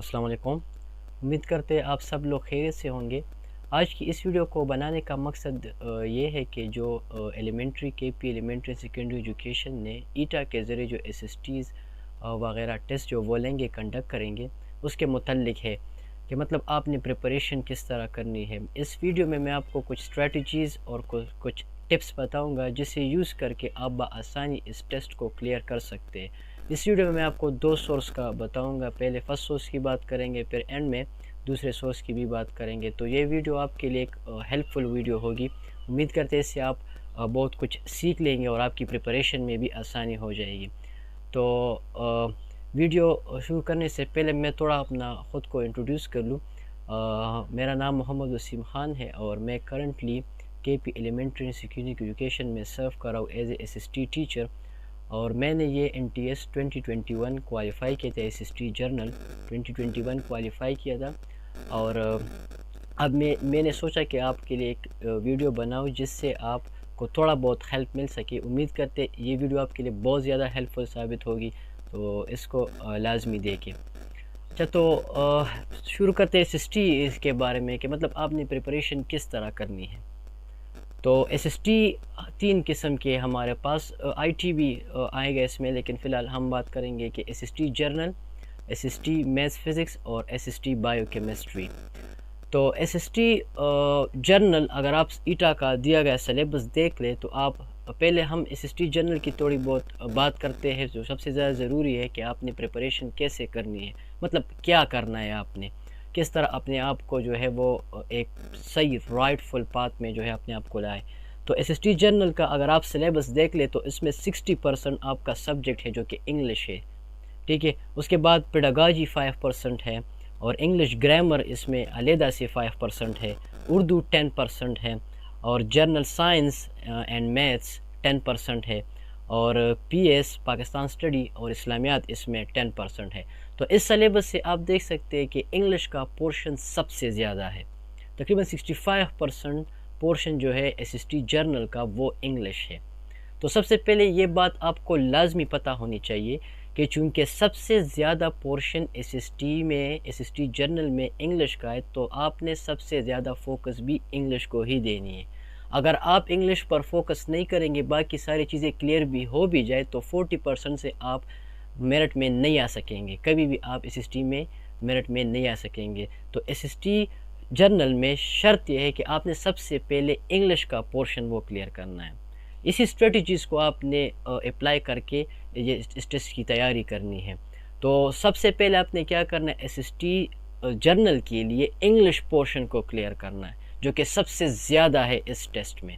अस्सलाम वालेकुम। उम्मीद करते हैं आप सब लोग खैरियत से होंगे। आज की इस वीडियो को बनाने का मकसद ये है कि जो elementary KP elementary secondary education ने ईटा के ज़रिए जो एसएसटीज़ वगैरह टेस्ट जो वो लेंगे कंडक्ट करेंगे उसके मुतल्लिक है कि मतलब आपने प्रिपरेशन किस तरह करनी है। इस वीडियो में मैं आपको कुछ स्ट्रेटजीज़ और कुछ टिप्स बताऊंगा जिसे यूज़ करके आप बआसानी इस टेस्ट को क्लियर कर सकते हैं। इस वीडियो में मैं आपको दो सोर्स का बताऊंगा। पहले फर्स्ट सोर्स की बात करेंगे, फिर एंड में दूसरे सोर्स की भी बात करेंगे। तो ये वीडियो आपके लिए एक हेल्पफुल वीडियो होगी। उम्मीद करते हैं इससे आप बहुत कुछ सीख लेंगे और आपकी प्रिपरेशन में भी आसानी हो जाएगी। तो वीडियो शुरू करने से पहले मैं थोड़ा अपना ख़ुद को इंट्रोड्यूस कर लूँ। मेरा नाम मोहम्मद वसीम ख़ान है और मैं currently KP elementary secondary education में सर्व कर रहा हूँ एज ए एसएसटी टीचर। और मैंने ये NTS 2021 क्वालिफ़ाई किया था, SST जर्नल 2021 क्वालिफ़ाई किया था। और अब मैंने सोचा कि आपके लिए एक वीडियो बनाऊं जिससे आपको थोड़ा बहुत हेल्प मिल सके। उम्मीद करते ये वीडियो आपके लिए बहुत ज़्यादा हेल्पफुल साबित होगी, तो इसको लाजमी देखें। अच्छा, तो शुरू करते हैं SST के बारे में कि मतलब आपने प्रिपरेशन किस तरह करनी है। तो SST तीन किस्म के हमारे पास, IT भी आएगा इसमें, लेकिन फ़िलहाल हम बात करेंगे कि SST journal, SST maths physics और SST बायोकेमिस्ट्री। तो SST जर्नल अगर आप ईटा का दिया गया सिलेबस देख ले तो आप पहले हम SST जर्नल की थोड़ी बहुत बात करते हैं। जो सबसे ज़्यादा ज़रूरी है कि आपने प्रिपरेशन कैसे करनी है, मतलब क्या करना है, आपने किस तरह अपने आप को जो है वो एक सही राइटफुल पाथ में जो है अपने आप को लाए। तो SST जर्नल का अगर आप सिलेबस देख ले तो इसमें 60% आपका सब्जेक्ट है जो कि इंग्लिश है, ठीक है। उसके बाद पेडागॉजी 5% है और इंग्लिश ग्रामर इसमें अलहदा से 5% है, उर्दू 10% है और जर्नल साइंस एंड मैथ्स 10% है और PS पाकिस्तान स्टडी और इस्लामियात इसमें 10% है। तो इस सिलेबस से आप देख सकते हैं कि इंग्लिश का पोर्शन सबसे ज़्यादा है, तकरीबन 65% पोर्शन जो है SST जर्नल का वो इंग्लिश है। तो सबसे पहले ये बात आपको लाजमी पता होनी चाहिए कि चूँकि सबसे ज़्यादा पोर्शन SST जर्नल में इंग्लिश का है, तो आपने सबसे ज़्यादा फोकस भी इंग्लिश को ही देनी है। अगर आप इंग्लिश पर फोकस नहीं करेंगे, बाकी सारी चीज़ें क्लियर भी हो भी जाए, तो 40% से आप मेरिट में नहीं आ सकेंगे, कभी भी आप SST में मेरिट में नहीं आ सकेंगे। तो SST जर्नल में शर्त यह है कि आपने सबसे पहले इंग्लिश का पोर्शन वो क्लियर करना है। इसी स्ट्रेटजीज़ को आपने अप्लाई करके ये इस टेस्ट की तैयारी करनी है। तो सबसे पहले आपने क्या करना है, SST जर्नल के लिए इंग्लिश पोर्शन को क्लियर करना है जो कि सबसे ज़्यादा है इस टेस्ट में।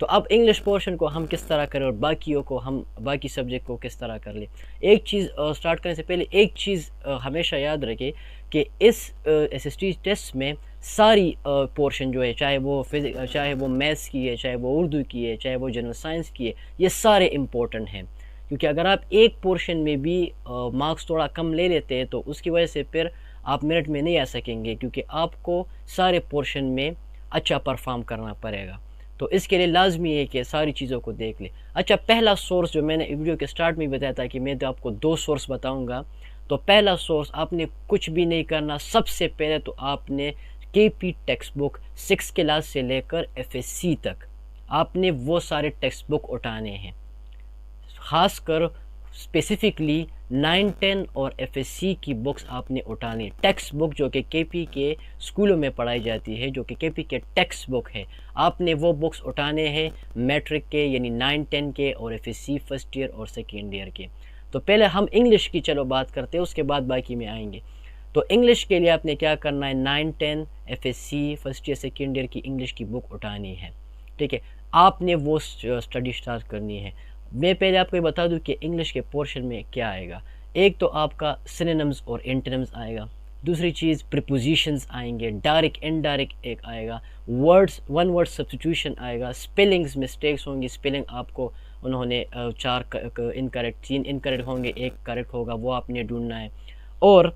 तो अब इंग्लिश पोर्शन को हम किस तरह करें और बाकियों को हम बाकी सब्जेक्ट को किस तरह कर लें। एक चीज़ स्टार्ट करने से पहले एक चीज़ हमेशा याद रखें कि इस SST टेस्ट में सारी पोर्शन जो है, चाहे वो फिजिक्स, चाहे वो मैथ्स की है, चाहे वो उर्दू की है, चाहे वो जनरल साइंस की है, ये सारे इम्पोर्टेंट हैं। क्योंकि अगर आप एक पोर्शन में भी मार्क्स थोड़ा कम ले लेते हैं तो उसकी वजह से फिर आप मेरिट में नहीं आ सकेंगे, क्योंकि आपको सारे पोर्शन में अच्छा परफॉर्म करना पड़ेगा। तो इसके लिए लाजमी है कि सारी चीज़ों को देख ले। अच्छा, पहला सोर्स जो मैंने वीडियो के स्टार्ट में बताया था कि मैं तो आपको दो सोर्स बताऊंगा। तो पहला सोर्स, आपने कुछ भी नहीं करना, सबसे पहले तो आपने KP टेक्स्ट बुक 6 क्लास से लेकर FSC तक आपने वो सारे टेक्स्ट बुक उठाने हैं। ख़ासकर स्पेसिफिकली 9, 10 और FSC की बुक्स आपने उठानी। टेक्स्ट बुक जो कि KP के स्कूलों में पढ़ाई जाती है, जो कि KP के टेक्स्ट बुक है, आपने वो बुक्स उठाने हैं मैट्रिक के, यानी 9, 10 के और FSC फर्स्ट ईयर और सेकेंड ईयर के। तो पहले हम इंग्लिश की चलो बात करते हैं, उसके बाद बाकी में आएंगे। तो इंग्लिश के लिए आपने क्या करना है, 9, 10 FSC first year second year की इंग्लिश की बुक उठानी है, ठीक है। आपने वो स्टडी स्टार्ट करनी है। मैं पहले आपको ये बता दूं कि इंग्लिश के पोर्शन में क्या आएगा। एक तो आपका सिनोनिम्स और एंटोनिम्स आएगा, दूसरी चीज़ प्रीपोजिशंस आएंगे, डायरेक्ट इनडायरेक्ट एक आएगा, वर्ड्स वन वर्ड सब्स्टिट्यूशन आएगा, स्पेलिंग्स मिस्टेक्स होंगी, स्पेलिंग आपको उन्होंने 4 इनकरेक्ट, 3 इनकरेक्ट होंगे, 1 करेक्ट होगा, वो आपने ढूंढना है। और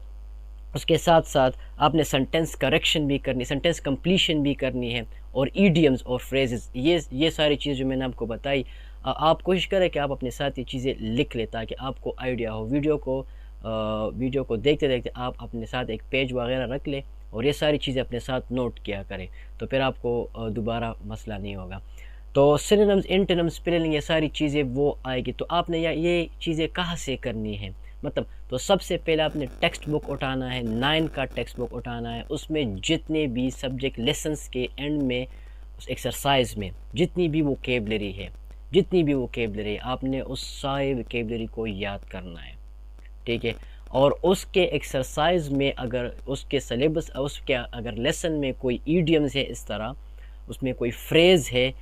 उसके साथ साथ आपने सेंटेंस करेक्शन भी करनी, सेंटेंस कंप्लीशन भी करनी है, और ईडियम्स और फ्रेजेस, ये सारी चीज़ जो मैंने आपको बताई, आप कोशिश करें कि आप अपने साथ ये चीज़ें लिख लें ताकि आपको आइडिया हो। वीडियो को वीडियो को देखते देखते आप अपने साथ एक पेज वगैरह रख लें और ये सारी चीज़ें अपने साथ नोट किया करें, तो फिर आपको दोबारा मसला नहीं होगा। तो सिनोनिम्स, एंटोनिम्स, स्पेलिंग, ये सारी चीज़ें वो आएगी। तो आपने ये चीज़ें कहाँ से करनी है, मतलब तो सबसे पहले आपने टेक्स्ट बुक उठाना है, 9 का टेक्स्ट बुक उठाना है। उसमें जितने भी सब्जेक्ट लेसन्स के एंड में, उस एक्सरसाइज में जितनी भी वोकेबलरी है, आपने उस सारे वोकेबलरी को याद करना है, ठीक है। और उसके एक्सरसाइज में अगर उसके सिलेबस, उसके अगर लेसन में कोई ईडियम्स है, इस तरह उसमें कोई फ्रेज़ है,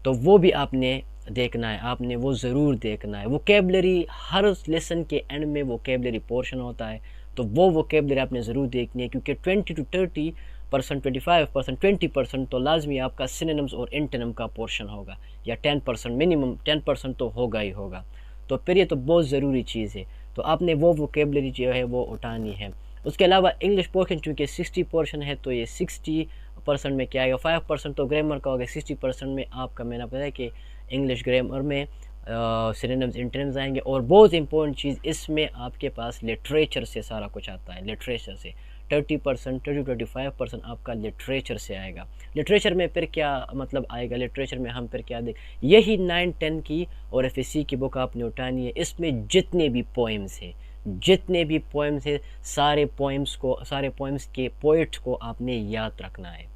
तो वो भी आपने देखना है, आपने वो ज़रूर देखना है। वोकेबलरी, हर लेसन के एंड में वोकेबलरी पोर्शन होता है, तो वो वोकेबलरी आपने ज़रूर देखनी है, क्योंकि 20 to 30%, 25%, 20% तो लाजमी आपका सिनोनिम्स और एंटोनिम का पोर्शन होगा, या 10%, मिनिमम 10% तो होगा ही होगा। तो फिर ये तो बहुत ज़रूरी चीज़ है, तो आपने वो वोकेबलरी जो है वो उठानी है। उसके अलावा इंग्लिश पोर्शन चूँकि 60 पोर्शन है, तो ये 60% में क्या आएगा, 5% तो ग्रामर का होगा, 60% में आपका, मैंने पता है कि इंग्लिश ग्रामर में सिनोनिम्स, एंटोनिम्स आएंगे। और बहुत इंपॉर्टेंट चीज़, इसमें आपके पास लिटरेचर से सारा कुछ आता है, लिटरेचर से 30%, 30-35% आपका लिटरेचर से आएगा। लिटरेचर में फिर क्या मतलब आएगा, लिटरेचर में हम फिर क्या देख, यही 9-10 की और एफएससी की बुक आपने उठानी है। इसमें जितने भी पोएम्स है, सारे पोएम्स के पोइट को आपने याद रखना है,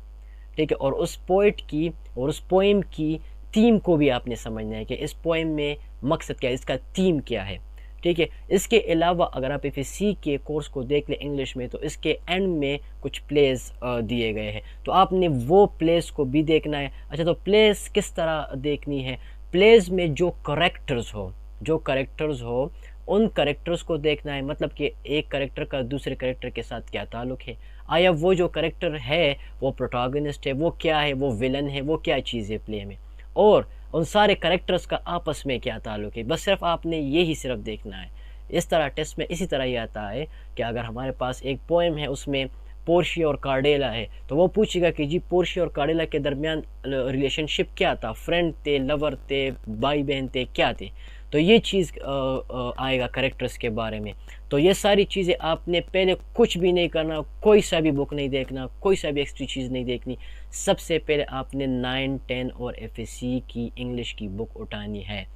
ठीक है। और उस पोइट की और उस पोएम की थीम को भी आपने समझना है कि इस पोएम में मकसद क्या है, इसका थीम क्या है, ठीक है। इसके अलावा अगर आप एफएससी के कोर्स को देख लें इंग्लिश में, तो इसके एंड में कुछ प्लेस दिए गए हैं, तो आपने वो प्लेस को भी देखना है। अच्छा, तो प्लेस किस तरह देखनी है, प्लेस में जो करेक्टर्स हो उन करेक्टर्स को देखना है, मतलब कि एक करेक्टर का दूसरे करेक्टर के साथ क्या ताल्लुक़ है, आया वो जो करेक्टर है वो प्रोटैगनिस्ट है, वो क्या है, वो विलन है, वो क्या चीज़ है प्ले में, और उन सारे करेक्टर्स का आपस में क्या ताल्लुक़ है, बस सिर्फ आपने यही सिर्फ देखना है। इस तरह टेस्ट में इसी तरह ही आता है कि अगर हमारे पास एक पोएम है, उसमें पोर्शिया और कार्डेला है, तो वो पूछेगा कि जी पोर्शिया और कार्डेला के दरमियान रिलेशनशिप क्या था, फ्रेंड थे, लवर थे, भाई बहन थे, क्या थे, तो ये चीज़ आएगा करेक्टर्स के बारे में। तो ये सारी चीज़ें आपने पहले कुछ भी नहीं करना, कोई सा भी बुक नहीं देखना, कोई सा भी एक्स्ट्रा चीज़ नहीं देखनी। सबसे पहले आपने 9, 10 और एफएससी की इंग्लिश की बुक उठानी है।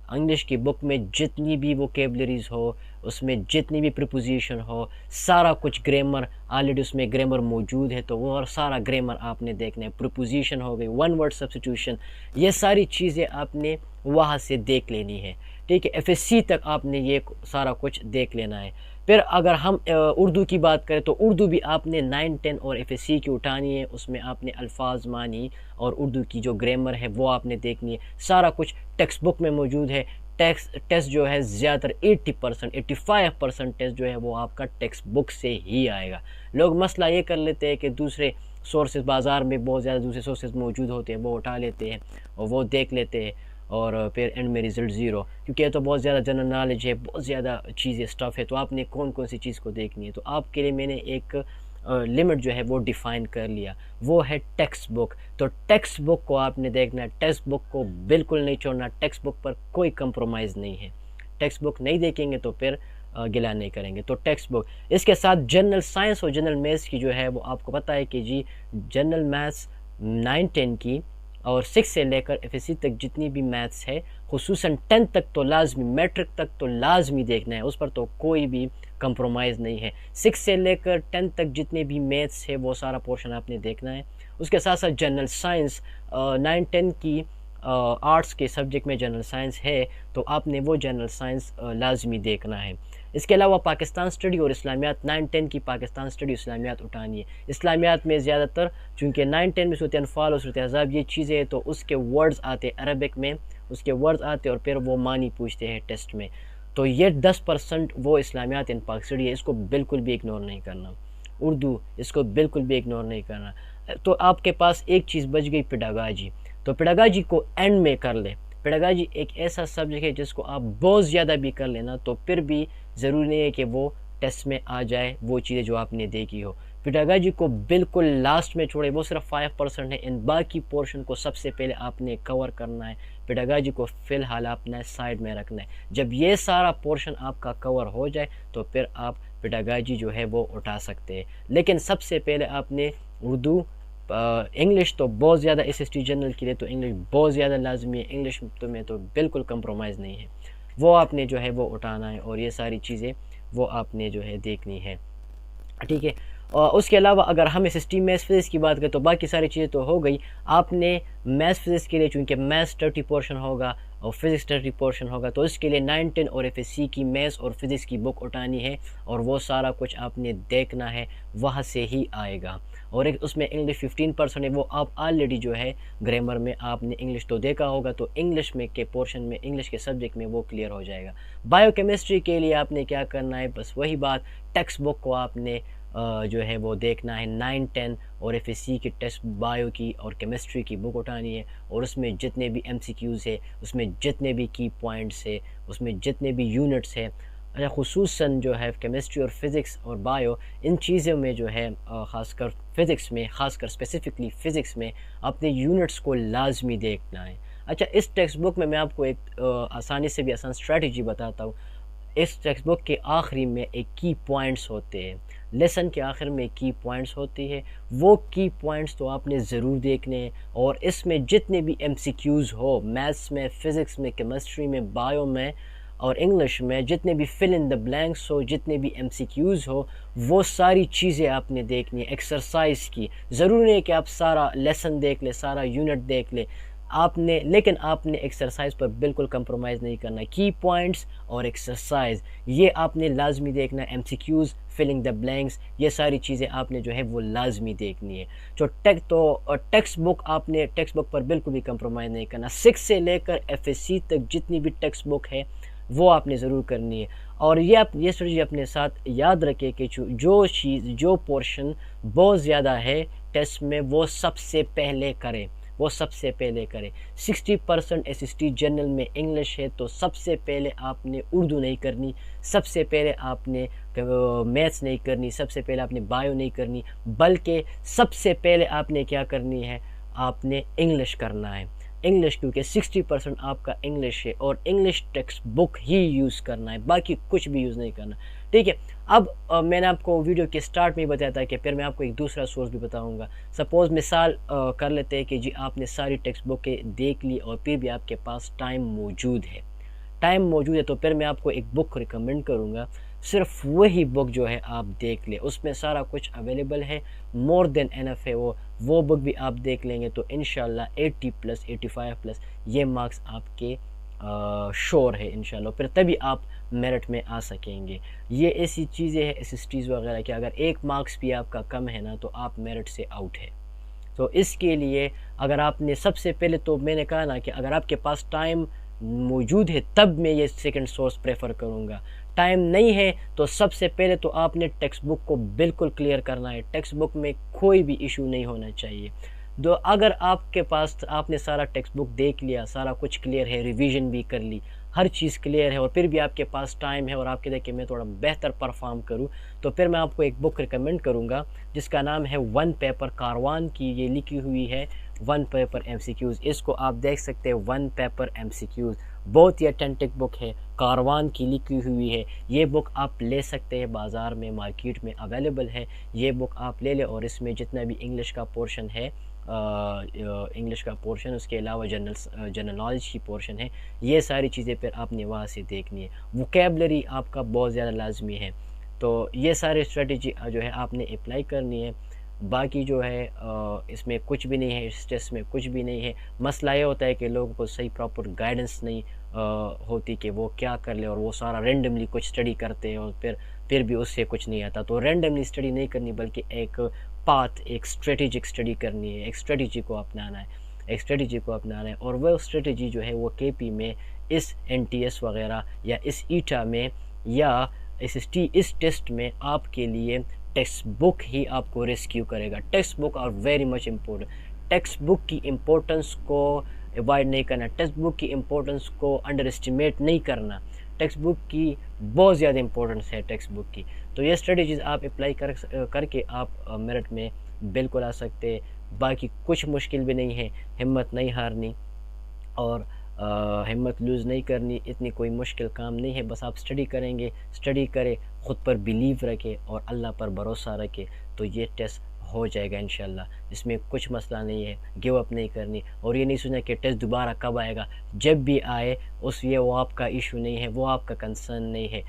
इंग्लिश की बुक में जितनी भी वोकेबलरीज हो, उसमें जितनी भी प्रीपोजिशन हो, सारा कुछ ग्रामर, ऑलरेडी उसमें ग्रामर मौजूद है, तो वो और सारा ग्रामर आपने देखना है। प्रीपोजिशन हो गई, वन वर्ड सब्स्टिट्यूशन, ये सारी चीज़ें आपने वहाँ से देख लेनी है, ठीक है। एफएससी तक आपने ये सारा कुछ देख लेना है। फिर अगर हम उर्दू की बात करें, तो उर्दू भी आपने 9, 10 और एफएससी की उठानी है। उसमें आपने अल्फाज, मानी और उर्दू की जो ग्रामर है वो आपने देखनी है। सारा कुछ टेक्स्ट बुक में मौजूद है। टेस्ट जो है ज़्यादातर 80%, 85% टेस्ट जो है वो आपका टेक्स्ट बुक से ही आएगा। लोग मसला ये कर लेते हैं कि दूसरे सोर्सेज, बाज़ार में बहुत ज़्यादा दूसरे सोर्सेज मौजूद होते हैं, वो उठा लेते हैं और वो देख लेते हैं, और फिर एंड में रिज़ल्ट ज़ीरो, क्योंकि ये तो बहुत ज़्यादा जनरल नॉलेज है, बहुत ज़्यादा चीज़ें स्टफ़ है, तो आपने कौन कौन सी चीज़ को देखनी है। तो आपके लिए मैंने एक लिमिट जो है वो डिफ़ाइन कर लिया, वो है टेक्स्ट बुक। तो टेक्स्ट बुक को आपने देखना है, टेक्स्ट बुक को बिल्कुल नहीं छोड़ना, टेक्स्ट बुक पर कोई कंप्रोमाइज़ नहीं है। टेक्स्ट बुक नहीं देखेंगे तो फिर गिला नहीं करेंगे, तो टेक्स्ट बुक। इसके साथ जनरल साइंस और जनरल मैथ्स की जो है वो आपको पता है कि जी जनरल मैथ्स 9, 10 की और 6 से लेकर एफएससी तक जितनी भी मैथ्स है, खुसूसन 10 तक तो लाजमी, मैट्रिक तक तो लाजमी देखना है, उस पर तो कोई भी कंप्रोमाइज़ नहीं है। 6 से लेकर 10 तक जितने भी मैथ्स है वो सारा पोर्शन आपने देखना है। उसके साथ साथ जनरल साइंस 9, 10 की आर्ट्स के सब्जेक्ट में जनरल साइंस है, तो आपने वो जनरल साइंस लाजमी देखना है। इसके अलावा पाकिस्तान स्टडी और इस्लामियात, 9, 10 की पाकिस्तान स्टडी इस्लामियात उठानी है। इस्लामियात में ज़्यादातर चूँकि 9, 10 में सूरत अनफाल और सूरत अहज़ाब ये चीज़ें हैं, तो उसके वर्ड्स आते अरबिक में, उसके वर्ड्स आते और फिर वो मानी पूछते हैं टेस्ट में। तो ये 10% वो इस्लामियात इन पाक स्टडी है, इसको बिल्कुल भी इग्नोर नहीं करना। उर्दू, इसको बिल्कुल भी इग्नोर नहीं करना। तो आपके पास एक चीज़ बच गई, पेडागाजी। तो पेडागाजी को एंड में कर ले। पेडागाजी एक ऐसा सब्जेक्ट है जिसको आप बहुत ज़्यादा भी कर लेना तो फिर भी ज़रूरी नहीं है कि वो टेस्ट में आ जाए वो चीज़ें जो आपने देखी हो। पेडागाजी को बिल्कुल लास्ट में छोड़े, वो सिर्फ 5% है। इन बाकी पोर्शन को सबसे पहले आपने कवर करना है, पेडागॉजी को फ़िलहाल आपने साइड में रखना है। जब ये सारा पोर्शन आपका कवर हो जाए तो फिर आप पेडागॉजी जो है वो उठा सकते हैं। लेकिन सबसे पहले आपने उर्दू, इंग्लिश तो बहुत ज़्यादा SST जनरल के लिए तो इंग्लिश बहुत ज़्यादा लाजमी है, इंग्लिश तो में तो बिल्कुल कंप्रोमाइज़ नहीं है, वो आपने जो है वो उठाना है और ये सारी चीज़ें वो आपने जो है देखनी है, ठीक है। और उसके अलावा अगर हम SST मैथ्स फिज़िक्स की बात करें तो बाकी सारी चीज़ें तो हो गई। आपने मैथ्स फिज़िक्स के लिए चूँकि मैथ्स 30 पोर्शन होगा और फिज़िक्स 30 पोर्शन होगा तो इसके लिए 9, 10 और FSC की मैथ्स और फिज़िक्स की बुक उठानी है और वो सारा कुछ आपने देखना है, वहाँ से ही आएगा। और एक उसमें इंग्लिश 15% है, वो आप ऑलरेडी जो है ग्रामर में आपने इंग्लिश तो देखा होगा, तो इंग्लिश में के पोर्शन में, इंग्लिश के सब्जेक्ट में वो क्लियर हो जाएगा। बायोकेमिस्ट्री के लिए आपने क्या करना है, बस वही बात, टेक्स्ट बुक को आपने जो है वो देखना है, 9, 10 और FSC की टेस्ट बायो की और केमिस्ट्री की बुक उठानी है और उसमें जितने भी MCQs है, उसमें जितने भी की पॉइंट्स है, उसमें जितने भी यूनिट्स है, ख़ुसूसन जो है केमिस्ट्री और फिज़िक्स और बायो, इन चीज़ों में जो है ख़ासकर फ़िज़िक्स में, ख़ासकर स्पेसिफ़िकली फ़िज़िक्स में अपने यूनिट्स को लाजमी देखना है। अच्छा, इस टेक्स्ट बुक में मैं आपको एक आसानी से भी आसान स्ट्रैटेजी बताता हूँ। इस टेक्स्ट बुक के आखिरी में एक की पॉइंट्स होते हैं, लेसन के आखिर में की पॉइंट्स होती है, वो की पॉइंट्स तो आपने ज़रूर देखने हैं और इसमें जितने भी MCQs हो, मैथ्स में, फ़िज़िक्स में, केमिस्ट्री में, बायो में और इंग्लिश में, जितने भी फिल इन द ब्लैंक्स हो, जितने भी MCQs हो, वो सारी चीज़ें आपने देखनी है। एक्सरसाइज की ज़रूरी नहीं है कि आप सारा लेसन देख ले, सारा यूनिट देख ले आपने, लेकिन आपने एक्सरसाइज पर बिल्कुल कंप्रोमाइज़ नहीं करना है। की पॉइंट्स और एक्सरसाइज ये आपने लाजमी देखना है। MCQs, फिलिंग द ब्लैंक्स, ये सारी चीज़ें आपने जो है वो लाजमी देखनी है। जो टेक्स्ट बुक, आपने टेक्स्ट बुक पर बिल्कुल भी कंप्रोमाइज़ नहीं करना। 6 से लेकर FSC तक जितनी भी टेक्स्ट बुक है वो आपने ज़रूर करनी है। और ये स्ट्रेटजी अपने साथ याद रखें कि जो चीज़, जो पोर्शन बहुत ज़्यादा है टेस्ट में, वो सबसे पहले करें, वो सबसे पहले करें। 60% SST जनरल में इंग्लिश है तो सबसे पहले आपने उर्दू नहीं करनी, सबसे पहले आपने मैथ्स नहीं करनी, सबसे पहले आपने बायो नहीं करनी, बल्कि सबसे पहले आपने क्या करनी है, आपने इंग्लिश करना है। इंग्लिश, क्योंकि 60% आपका इंग्लिश है और इंग्लिश टेक्स्ट बुक ही यूज़ करना है, बाकी कुछ भी यूज़ नहीं करना, ठीक है। अब मैंने आपको वीडियो के स्टार्ट में ही बताया था कि फिर मैं आपको एक दूसरा सोर्स भी बताऊंगा। सपोज़ मिसाल कर लेते हैं कि जी आपने सारी टेक्स्ट बुकें देख ली और फिर भी आपके पास टाइम मौजूद है, तो फिर मैं आपको एक बुक रिकमेंड करूँगा, सिर्फ वही बुक जो है आप देख ले, उसमें सारा कुछ अवेलेबल है, मोर देन एनफ है। वो बुक भी आप देख लेंगे तो इंशाल्लाह 80+, 85+ ये मार्क्स आपके श्योर है इंशाल्लाह, फिर तभी आप मेरिट में आ सकेंगे। ये ऐसी चीज़ें हैं SSTs वगैरह कि अगर 1 मार्क्स भी आपका कम है ना तो आप मेरिट से आउट है। तो इसके लिए अगर आपने सबसे पहले, तो मैंने कहा ना कि अगर आपके पास टाइम मौजूद है तब मैं ये सेकंड सोर्स प्रेफर करूँगा। टाइम नहीं है तो सबसे पहले तो आपने टेक्स्ट बुक को बिल्कुल क्लियर करना है, टेक्स्ट बुक में कोई भी इशू नहीं होना चाहिए। दो अगर आपके पास, आपने सारा टेक्स्ट बुक देख लिया, सारा कुछ क्लियर है, रिवीजन भी कर ली, हर चीज़ क्लियर है और फिर भी आपके पास टाइम है और आपके देख के मैं थोड़ा बेहतर परफॉर्म करूं, तो फिर मैं आपको एक बुक रिकमेंड करूंगा जिसका नाम है वन पेपर कारवान की, ये लिखी हुई है वन पेपर MCQs। इसको आप देख सकते हैं, वन पेपर MCQs बहुत ही अथेंटिक बुक है, कारवान की लिखी हुई है। ये बुक आप ले सकते हैं, बाज़ार में, मार्केट में अवेलेबल है। ये बुक आप ले लें और इसमें जितना भी इंग्लिश का पोर्शन है, इंग्लिश का पोर्शन, उसके अलावा जनरल नॉलेज की पोर्शन है, ये सारी चीज़ें फिर आपने वहाँ से देखनी है। वोकैबलरी आपका बहुत ज़्यादा लाजमी है, तो ये सारे स्ट्रेटजी जो है आपने अप्लाई करनी है। बाकी जो है इसमें कुछ भी नहीं है, इस टेस्ट में कुछ भी नहीं है। मसला ये होता है कि लोगों को सही प्रॉपर गाइडेंस नहीं होती कि वो क्या कर ले और वो सारा रैंडमली कुछ स्टडी करते हैं और फिर भी उससे कुछ नहीं आता। तो रैंडमली स्टडी नहीं करनी, बल्कि एक पाथ, एक स्ट्रेटेजिक स्टडी करनी है, एक स्ट्रेटजी को अपनाना है, और वह स्ट्रेटजी जो है वो KP में, इस NTS वगैरह या इस ईटा में या SST, इस टेस्ट में आपके लिए टेक्स्ट बुक ही आपको रेस्क्यू करेगा। Text book are very much important. Text book की इम्पोर्टेंस को अवॉइड नहीं करना, टेक्स्ट बुक की इम्पोर्टेंस को अंडर एस्टिमेट नहीं करना। टेक्स्ट बुक की बहुत ज़्यादा इम्पोर्टेंस है टेक्स्ट बुक की। तो ये स्ट्रेटजीज़ आप अप्लाई करके आप मेरिट में बिल्कुल आ सकते हैं। बाकी कुछ मुश्किल भी नहीं है, हिम्मत नहीं हारनी। और हिम्मत लूज़ नहीं करनी, इतनी कोई मुश्किल काम नहीं है। बस आप स्टडी करेंगे, स्टडी करें, ख़ुद पर बिलीव रखें और अल्लाह पर भरोसा रखें, तो ये टेस्ट हो जाएगा इंशाल्लाह। इसमें कुछ मसला नहीं है, गिव अप नहीं करनी और ये नहीं सोचना कि टेस्ट दोबारा कब आएगा। जब भी आए वो आपका इशू नहीं है, वो आपका कंसर्न नहीं है।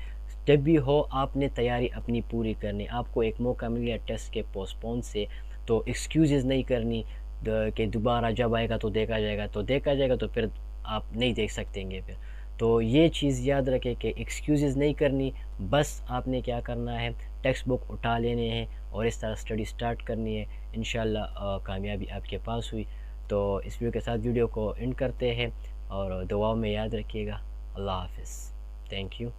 जब भी हो आपने तैयारी अपनी पूरी करनी। आपको एक मौका मिल गया टेस्ट के पोस्टपोन से, तो एक्सक्यूज़ेस नहीं करनी कि दोबारा जब आएगा तो देखा जाएगा, तो फिर आप नहीं देख सकेंगे फिर। तो ये चीज़ याद रखें कि एक्सक्यूज़ेस नहीं करनी, बस आपने क्या करना है, टेक्स्ट बुक उठा लेने हैं और इस तरह स्टडी स्टार्ट करनी है। इंशाल्लाह कामयाबी आपके पास हुई। तो इस वीडियो के साथ वीडियो को एंड करते हैं और दुआओं में याद रखिएगा। अल्लाह हाफ़िज़। Thank you.